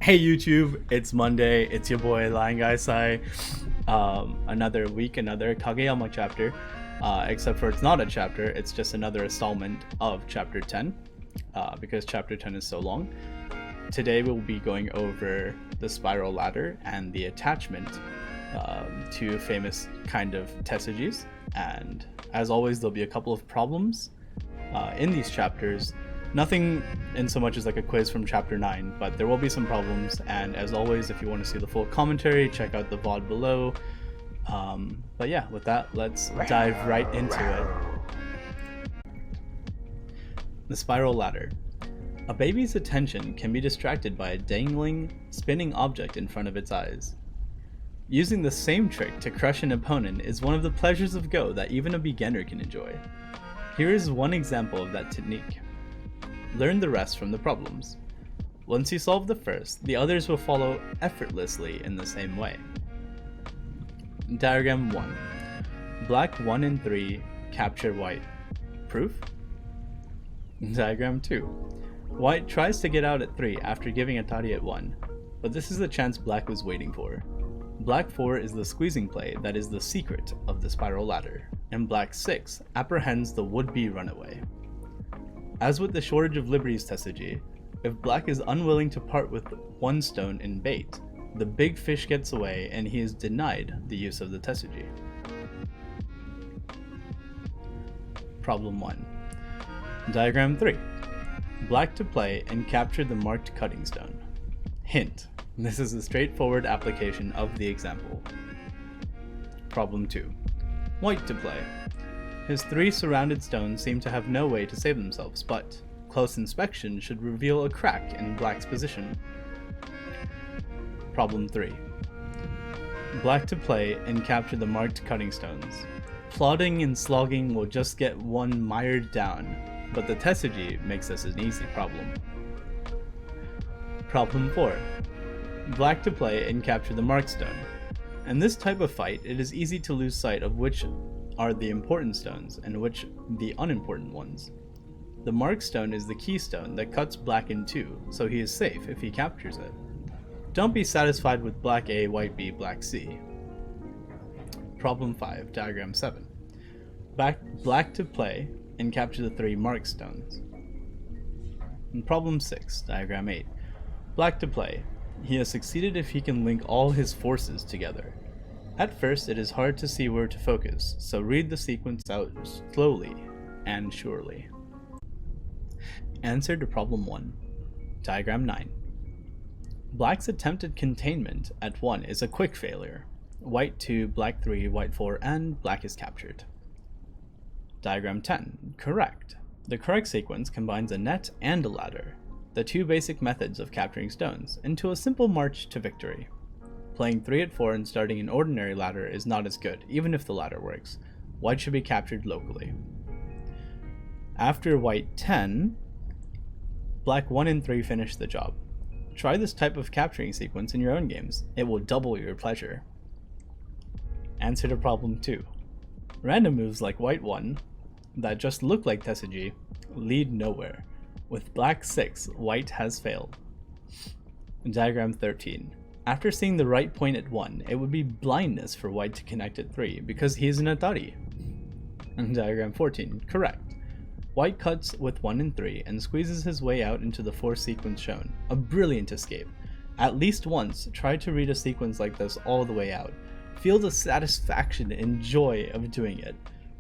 Hey YouTube, it's Monday. It's your boy Lion Guy Sai. Another week, another Kageyama chapter. Except for it's not a chapter; it's just another installment of chapter 10. Because chapter 10 is so long. Today we'll be going over the spiral ladder and the attachment to famous kind of tessagis. And as always, there'll be a couple of problems in these chapters. Nothing in so much as like a quiz from chapter 9, but there will be some problems, and as always, if you want to see the full commentary, check out the VOD below. But yeah, with that, let's dive right into it. The spiral ladder. A baby's attention can be distracted by a dangling, spinning object in front of its eyes. Using the same trick to crush an opponent is one of the pleasures of Go that even a beginner can enjoy. Here is one example of that technique. Learn the rest from the problems. Once you solve the first, the others will follow effortlessly in the same way. Diagram 1. Black 1 and 3 capture white. Proof? Diagram 2. White tries to get out at 3 after giving Atari at 1, but this is the chance Black was waiting for. Black 4 is the squeezing play that is the secret of the spiral ladder, and Black 6 apprehends the would-be runaway. As with the shortage of liberties tessagi, if Black is unwilling to part with one stone in bait, the big fish gets away and he is denied the use of the tessagi. Problem 1. Diagram 3. Black to play and capture the marked cutting stone. Hint: this is a straightforward application of the example. Problem 2. White to play. His 3 surrounded stones seem to have no way to save themselves, but close inspection should reveal a crack in Black's position. Problem 3. Black to play and capture the marked cutting stones. Plodding and slogging will just get one mired down, but the tessagi makes this an easy problem. Problem 4. Black to play and capture the marked stone. In this type of fight, it is easy to lose sight of which are the important stones and which the unimportant ones. The marked stone is the keystone that cuts Black in two, so he is safe if he captures it. Don't be satisfied with Black A, White B, Black C. Problem 5, Diagram 7. Black to play and capture the 3 marked stones. And problem 6, Diagram 8. Black to play. He has succeeded if he can link all his forces together. At first, it is hard to see where to focus, so read the sequence out slowly and surely. Answer to problem 1. Diagram 9. Black's attempted containment at 1 is a quick failure. White 2, Black 3, White 4, and Black is captured. Diagram 10. Correct. The correct sequence combines a net and a ladder, the 2 basic methods of capturing stones, into a simple march to victory. Playing 3 at 4 and starting an ordinary ladder is not as good, even if the ladder works. White should be captured locally. After White 10, Black 1 and 3 finish the job. Try this type of capturing sequence in your own games. It will double your pleasure. Answer to problem 2. Random moves like White 1, that just look like tessagi, lead nowhere. With Black 6, White has failed. Diagram 13. After seeing the right point at 1, it would be blindness for White to connect at 3, because he is an Atari. Diagram 14. Correct. White cuts with 1 and 3 and squeezes his way out into the 4 sequence shown. A brilliant escape. At least once, try to read a sequence like this all the way out. Feel the satisfaction and joy of doing it.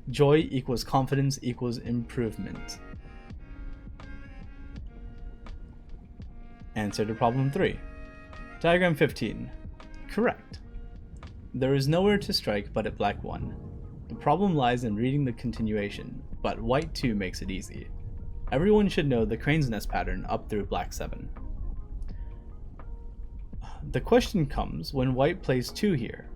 Joy equals confidence equals improvement. Answer to problem 3. Diagram 15. Correct. There is nowhere to strike but at Black 1. The problem lies in reading the continuation, but White 2 makes it easy. Everyone should know the crane's nest pattern up through Black 7. The question comes when White plays 2 here.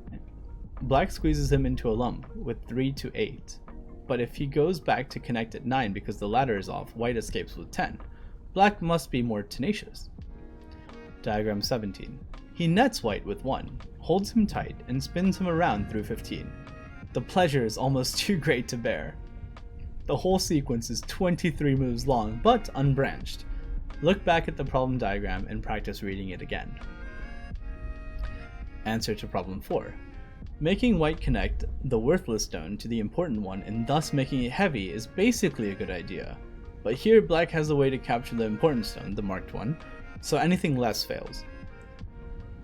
Black squeezes him into a lump with 3 to 8, but if he goes back to connect at 9 because the ladder is off, White escapes with 10. Black must be more tenacious. Diagram 17. He nets White with 1, holds him tight, and spins him around through 15. The pleasure is almost too great to bear. The whole sequence is 23 moves long, but unbranched. Look back at the problem diagram and practice reading it again. Answer to problem 4. Making white connect the worthless stone to the important one and thus making it heavy is basically a good idea, but here black has a way to capture the important stone, the marked one, so anything less fails.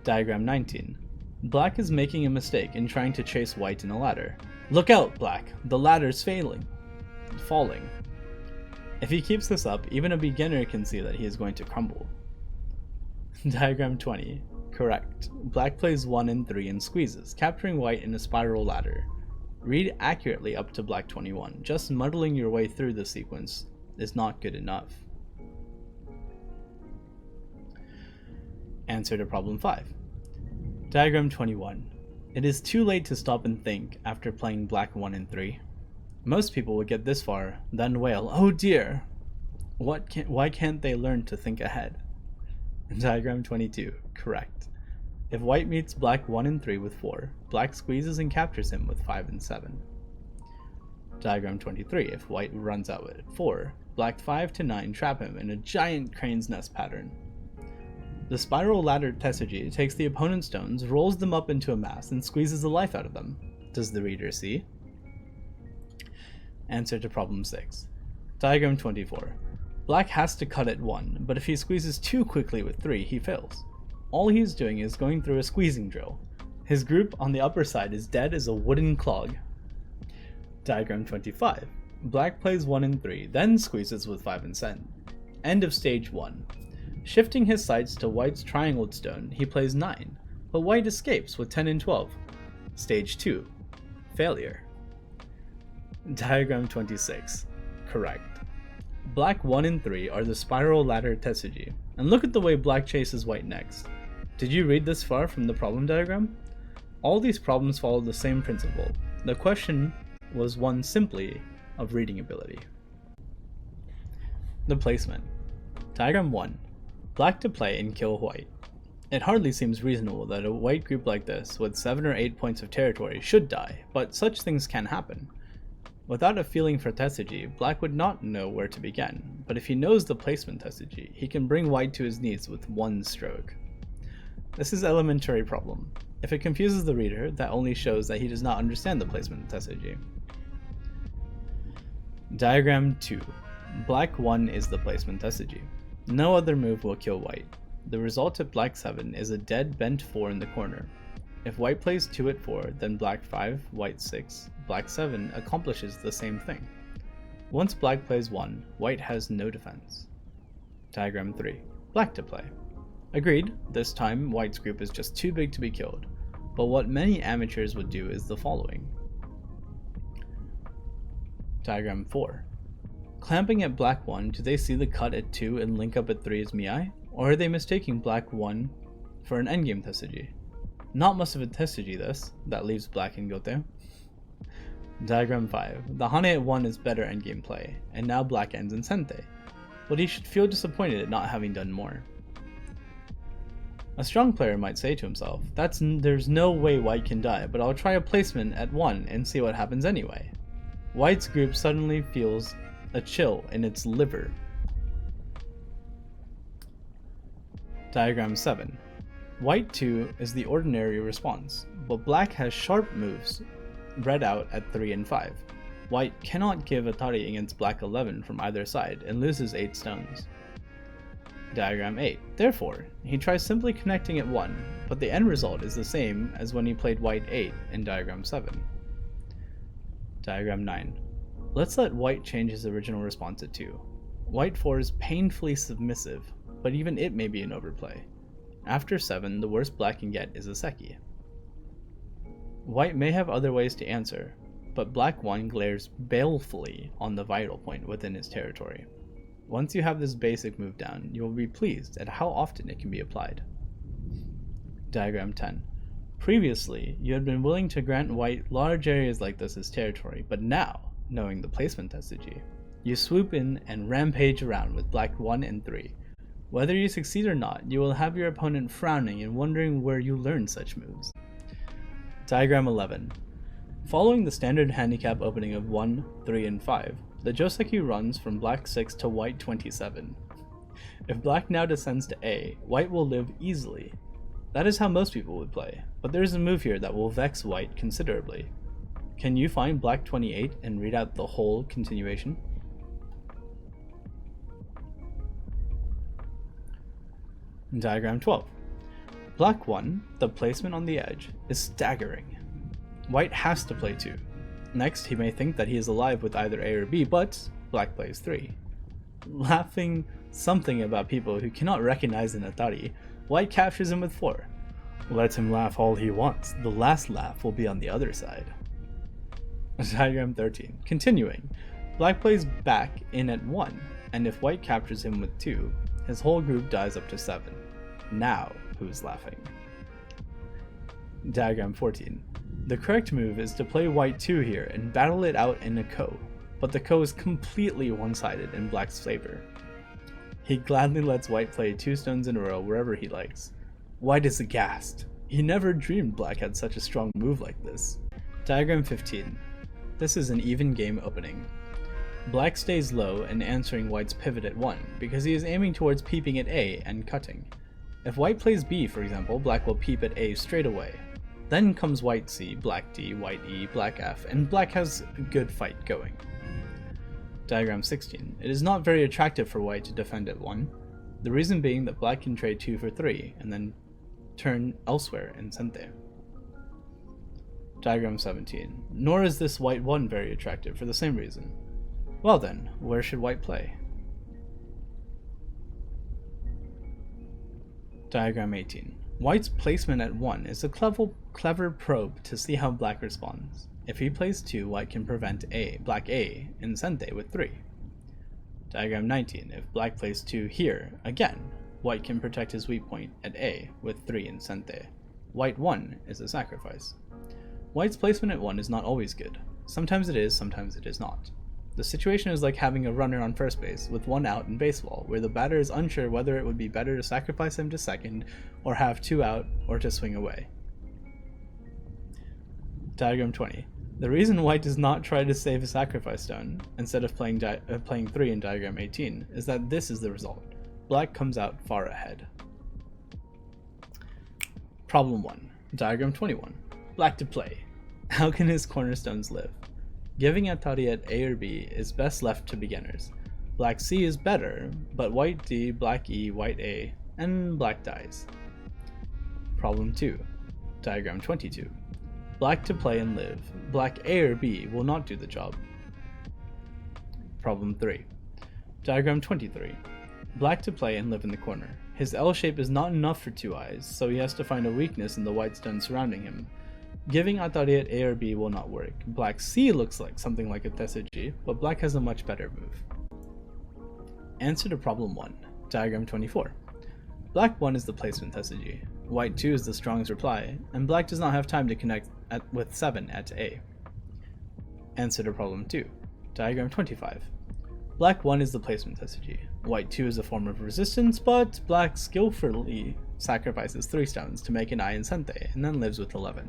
Diagram 19. Black is making a mistake in trying to chase white in a ladder. Look out, black! The ladder's falling. If he keeps this up, even a beginner can see that he is going to crumble. Diagram 20. Correct. Black plays 1 and 3 and squeezes, capturing white in a spiral ladder. Read accurately up to black 21. Just muddling your way through the sequence is not good enough. Answer to problem 5. Diagram 21. It is too late to stop and think after playing black 1 and 3. Most people would get this far, then wail, "Oh dear! Why can't they learn to think ahead?" Diagram 22. Correct. If white meets black 1 and 3 with 4, black squeezes and captures him with 5 and 7. Diagram 23. If white runs out at 4, black 5 to 9 trap him in a giant crane's nest pattern. The spiral ladder Tesuji takes the opponent's stones, rolls them up into a mass, and squeezes the life out of them. Does the reader see? Answer to problem 6. Diagram 24. Black has to cut at 1, but if he squeezes too quickly with 3, he fails. All he is doing is going through a squeezing drill. His group on the upper side is dead as a wooden clog. Diagram 25. Black plays 1 and 3, then squeezes with 5 and 7. End of stage 1. Shifting his sights to white's triangled stone, he plays 9, but white escapes with 10 and 12. Stage 2. Failure. Diagram 26. Correct. Black 1 and 3 are the spiral ladder Tesuji, and look at the way black chases white next. Did you read this far from the problem diagram? All these problems follow the same principle. The question was one simply of reading ability. The placement. Diagram 1. Black to play and kill white. It hardly seems reasonable that a white group like this, with 7 or 8 points of territory, should die, but such things can happen. Without a feeling for Tesuji, black would not know where to begin, but if he knows the placement Tesuji, he can bring white to his knees with one stroke. This is an elementary problem. If it confuses the reader, that only shows that he does not understand the placement Tesuji. Diagram 2. Black 1 is the placement Tesuji. No other move will kill white. The result at black 7 is a dead bent 4 in the corner. If white plays 2 at 4, then black 5, white 6, black 7 accomplishes the same thing. Once black plays 1, white has no defense. Diagram 3. Black to play. Agreed, this time white's group is just too big to be killed, but what many amateurs would do is the following. Diagram 4. Clamping at black 1, do they see the cut at 2 and link up at 3 as Miai? Or are they mistaking black 1 for an endgame Tesuji? Not much of a Tesuji this, that leaves black in Gote. Diagram 5. The Hane at 1 is better endgame play, and now black ends in Sente, but he should feel disappointed at not having done more. A strong player might say to himself, there's no way white can die, but I'll try a placement at 1 and see what happens anyway. White's group suddenly feels a chill in its liver. Diagram 7. White 2 is the ordinary response, but black has sharp moves read out at 3 and 5. White cannot give Atari against black 11 from either side and loses 8 stones. Diagram 8. Therefore, he tries simply connecting at 1, but the end result is the same as when he played white 8 in Diagram 7. Diagram 9. Let's let white change his original response at 2. White 4 is painfully submissive, but even it may be an overplay. After 7, the worst black can get is a Seki. White may have other ways to answer, but black 1 glares balefully on the vital point within his territory. Once you have this basic move down, you will be pleased at how often it can be applied. Diagram 10. Previously, you had been willing to grant white large areas like this as territory, but now, knowing the placement Tesuji, you swoop in and rampage around with black 1 and 3. Whether you succeed or not, you will have your opponent frowning and wondering where you learned such moves. Diagram 11. Following the standard handicap opening of 1, 3, and 5, the Joseki runs from black 6 to white 27. If black now descends to A, white will live easily. That is how most people would play, but there is a move here that will vex white considerably. Can you find black 28 and read out the whole continuation? Diagram 12. Black 1, the placement on the edge, is staggering. White has to play 2. Next, he may think that he is alive with either A or B, but black plays 3. Laughing something about people who cannot recognize an Atari, white captures him with 4. Let him laugh all he wants, the last laugh will be on the other side. Diagram 13. Continuing, black plays back in at 1, and if white captures him with 2, his whole group dies up to 7. Now, who's laughing? Diagram 14. The correct move is to play white 2 here and battle it out in a ko, but the ko is completely one-sided in black's favor. He gladly lets white play 2 stones in a row wherever he likes. White is aghast. He never dreamed black had such a strong move like this. Diagram 15. This is an even game opening. Black stays low and answering white's pivot at 1 because he is aiming towards peeping at A and cutting. If white plays B, for example, black will peep at A straight away. Then comes white C, black D, white E, black F, and black has a good fight going. Diagram 16. It is not very attractive for white to defend at 1, the reason being that black can trade 2 for 3 and then turn elsewhere in Sente. Diagram 17. Nor is this white 1 very attractive for the same reason. Well then, where should white play? Diagram 18. White's placement at 1 is a clever probe to see how black responds. If he plays 2, white can prevent black A in Sente with 3. Diagram 19. If black plays 2 here, again, white can protect his weak point at A with 3 in Sente. White 1 is a sacrifice. White's placement at 1 is not always good. Sometimes it is, sometimes it is not. The situation is like having a runner on first base with 1 out in baseball, where the batter is unsure whether it would be better to sacrifice him to second, or have 2 out, or to swing away. Diagram 20. The reason white does not try to save a sacrifice stone, instead of playing 3 in Diagram 18, is that this is the result. Black comes out far ahead. Problem 1. Diagram 21. Black to play. How can his cornerstones live? Giving Atari at A or B is best left to beginners. Black C is better, but white D, black E, white A, and black dies. Problem 2. Diagram 22. Black to play and live. Black A or B will not do the job. Problem 3. Diagram 23. Black to play and live in the corner. His L shape is not enough for 2 eyes, so he has to find a weakness in the white stone surrounding him. Giving Atari at A or B will not work. Black C looks like something like a Tesuji, but black has a much better move. Answer to problem 1. Diagram 24. Black 1 is the placement Tesuji. White 2 is the strongest reply, and black does not have time to connect with 7 at A. Answer to problem 2. Diagram 25. Black 1 is the placement Tesuji. White 2 is a form of resistance, but black skillfully sacrifices 3 stones to make an eye in Sente, and then lives with 11.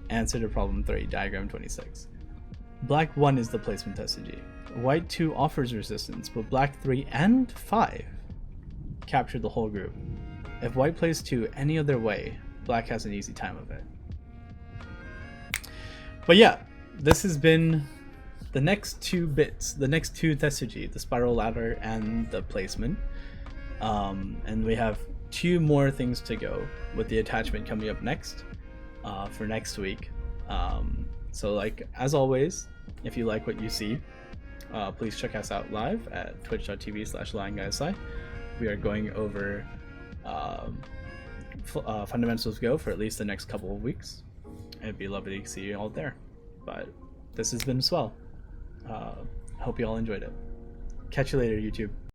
Answer to problem 3, diagram 26. Black 1 is the placement Tesuji. White 2 offers resistance, but black 3 and 5 capture the whole group. If white plays 2 any other way, black has an easy time of it. But yeah, this has been the next 2 bits, the next 2 Tesuji, the spiral ladder and the placement. And we have 2 more things to go, with the attachment coming up next. For next week. So like as always, if you like what you see, please check us out live at twitch.tv/LionGuySci. We are going over Fundamentals Go for at least the next couple of weeks. It'd be lovely to see you all there. But this has been swell. Hope you all enjoyed it. Catch you later, YouTube.